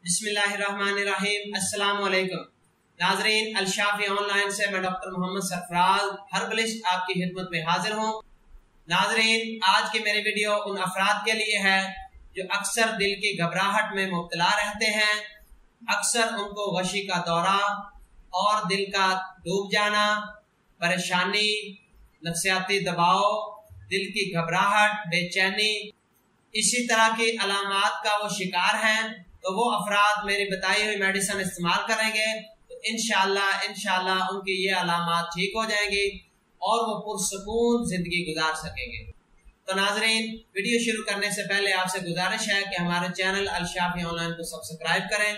बिस्मिल्लाहिर्रहमानिर्रहीम। अस्सलाम वालेकुम नाजरीन, अलशाफी ऑनलाइन से मैं डॉक्टर मोहम्मद सरफराज हर्बलिस्ट आपकी खिदमत में हाजिर हूँ। नाजरीन, आज की मेरी वीडियो उन अफराद के लिए है जो अक्सर दिल की घबराहट में मुब्तला रहते हैं। अक्सर उनको गशी का दौरा और दिल का डूब जाना, परेशानी, नफ्सियाती दबाव, दिल की घबराहट, बेचैनी, इसी तरह की अलामात का वो शिकार हैं। तो वो अफराद मेरी बताई हुई मेडिसिन इस्तेमाल करेंगे तो इंशाल्लाह उनकी ये अलामात ठीक हो जाएंगी और वो पुरसकून जिंदगी गुजार सकेंगे। तो नाजरीन, वीडियो शुरू करने से पहले आपसे गुजारिश है कि हमारे चैनल अलशाफी ऑनलाइन को सब्सक्राइब करें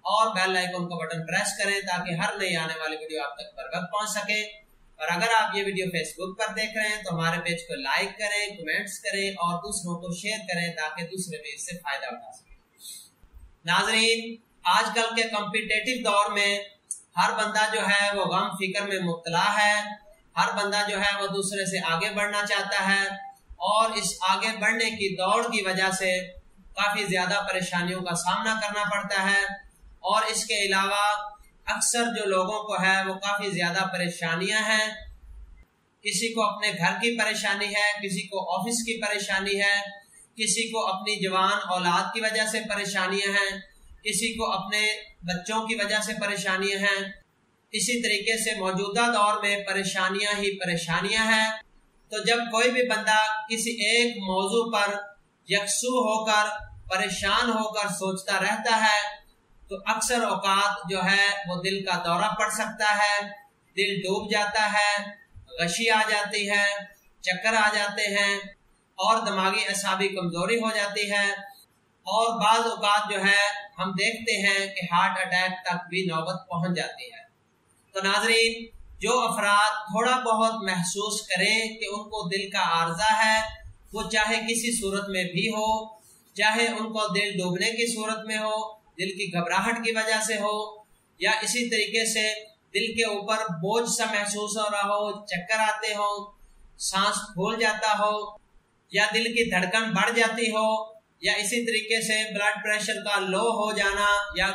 और बेल आइकन का बटन प्रेस करें ताकि हर नई आने वाली वीडियो आप तक बर वक्त पहुंच सके। और अगर आप ये वीडियो फेसबुक पर देख रहे हैं तो हमारे पेज को लाइक करें, कमेंट्स करें और दूसरों को शेयर करें ताकि दूसरे भी इससे फायदा उठा सकें। नाजरीन, आजकल के कॉम्पिटिटिव दौर में हर बंदा जो है वो गम फिक्र में मुब्तला है। हर बंदा जो है वो दूसरे से आगे बढ़ना चाहता है और इस आगे बढ़ने की दौड़ की वजह से काफी ज्यादा परेशानियों का सामना करना पड़ता है। और इसके अलावा अक्सर जो लोगों को है वो काफी ज्यादा परेशानियां हैं। किसी को अपने घर की परेशानी है, किसी को ऑफिस की परेशानी है, किसी को अपनी जवान औलाद की वजह से परेशानियां हैं, किसी को अपने बच्चों की वजह से परेशानियां हैं। इसी तरीके से मौजूदा दौर में परेशानियां ही परेशानियां हैं। तो जब कोई भी बंदा किसी एक मौजू पर यकसू होकर, परेशान होकर सोचता रहता है तो अक्सर औकात जो है वो दिल का दौरा पड़ सकता है, दिल डूब जाता है, गशी आ जाती है, चक्कर आ जाते हैं और दिमागी असाबी कमजोरी हो जाती है। और बाज़ औकात जो है हम देखते हैं कि हार्ट अटैक तक भी नौबत पहुंच जाती है। तो नाजरीन, जो अफराद थोड़ा बहुत महसूस करें कि उनको दिल का आर्जा है, वो चाहे किसी सूरत में भी हो, चाहे उनको दिल डूबने की सूरत में हो, दिल की घबराहट की वजह से हो, या इसी तरीके से दिल के ऊपर बोझ सा महसूस हो रहा हो, चक्कर आते हो, सांस फूल जाता हो, या दिल की धड़कन बढ़ जाती हो, या इसी तरीके से ब्लड प्रेशर का लो हो जाना या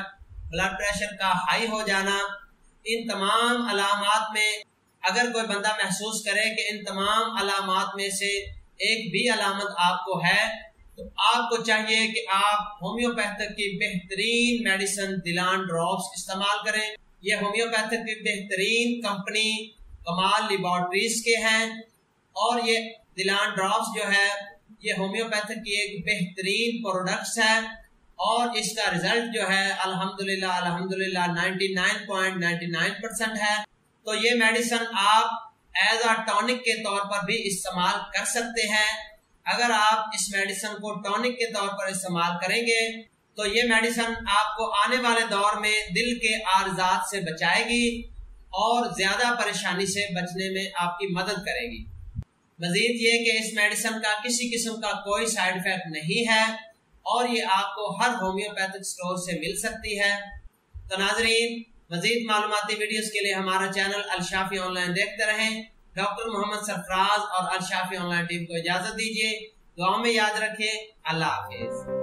ब्लड प्रेशर का हाई हो जाना, इन तमाम अलामात में अगर कोई बंदा महसूस करे कि इन तमाम अलामात में से एक भी अलामत आपको है तो आपको चाहिए कि आप होम्योपैथिक की बेहतरीन मेडिसिन दिलान ड्रॉप्स इस्तेमाल करें। ये होम्योपैथिक की बेहतरीन कंपनी कमाल लेबोरेटरीज के हैं और ये दिलान ड्रॉप्स जो है ये होम्योपैथिक की एक बेहतरीन प्रोडक्ट्स है और इसका रिजल्ट जो है अल्हम्दुलिल्लाह 99.99% है। तो ये मेडिसिन आप एज अ टॉनिक के तौर पर भी इस्तेमाल कर सकते हैं। अगर आप इस मेडिसिन को टॉनिक के तौर पर इस्तेमाल करेंगे तो ये मेडिसिन आपको आने वाले दौर में दिल के आर्जात से बचाएगी और ज्यादा परेशानी से बचने में आपकी मदद करेगी। मजीद ये कि इस मेडिसिन का किसी किस्म का कोई साइड इफेक्ट नहीं है और ये आपको हर होम्योपैथिक स्टोर से मिल सकती है। तो नाजरीन, मजीद मालूमाती वीडियोस के लिए हमारा चैनल अलशाफी ऑनलाइन देखते रहें। डॉक्टर मोहम्मद सरफराज और अलशाफी ऑनलाइन टीम को इजाजत दीजिए। दुआ में याद रखें। अल्लाह हाफिज।